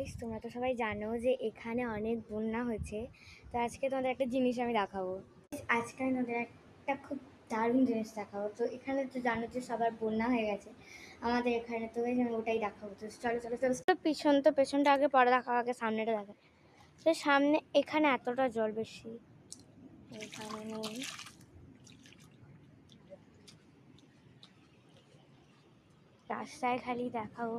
Guys, তোমরা তো সবাই জানো যে এখানে অনেক বন্যা হয়েছে। তো আজকে তোমাদের একটা জিনিস আমি দেখাবো। আজকে আমি তোমাদের একটা খুব দারুণ জিনিস দেখাবো। তো এখানে তো জানো যে সবার বন্যা হয়ে গেছে আমাদের এখানে, তো আমি ওটাই দেখাবো। তো চলো চলো চলো। তো পেছনটা আগে পরে দেখাবো, আগে সামনেটা দেখা। তো সামনে এখানে এতটা জল বেশি, এখানে নেই। রাস্তায় খালি দেখাবো।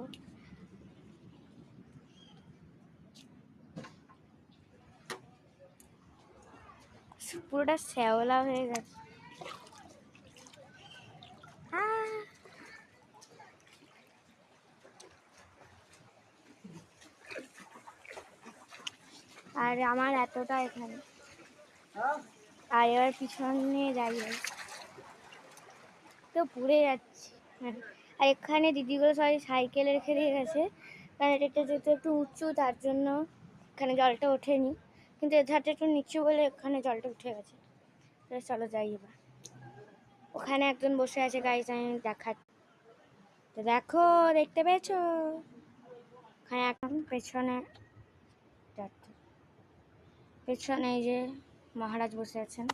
পুরোটা শ্যাওলা হয়ে গেছে। আর আমার এতটা এখানে, আর এবার পিছনে দাঁড়িয়ে তো পুড়ে যাচ্ছি। আর এখানে দিদিগুলো সবাই সাইকেল রেখে দিয়ে গেছে, কারণ এটা যেহেতু একটু উঁচু তার জন্য এখানে জলটা ওঠেনি, কিন্তু এ ধারটা একটু নিচু বলে এখানে জলটা উঠে গেছে। চলো যাই এবার। ওখানে একজন বসে আছে গাইস, আমি দেখাচ্ছি। তো দেখো, দেখতে পেয়েছো? ওখানে এখন পেছনে এই যে মহারাজ বসে আছেন।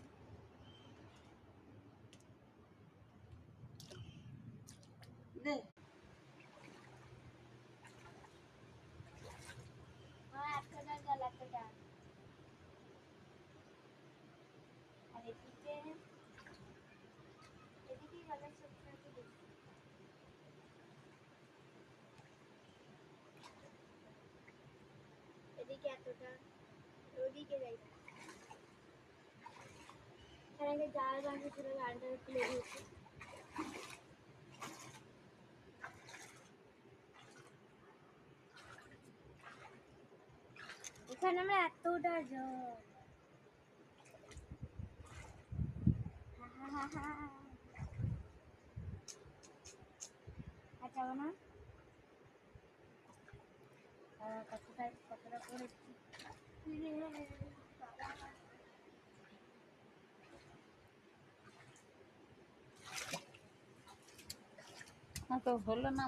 এদিকে এতটা, ওদিকে যাই। এখানে জাল বাঁধা ছিল, জালটা খুলে দিয়েছে। এখানে আমরা এতটা জল, আচ্ছা না কতটা করেছি। তো হলো না।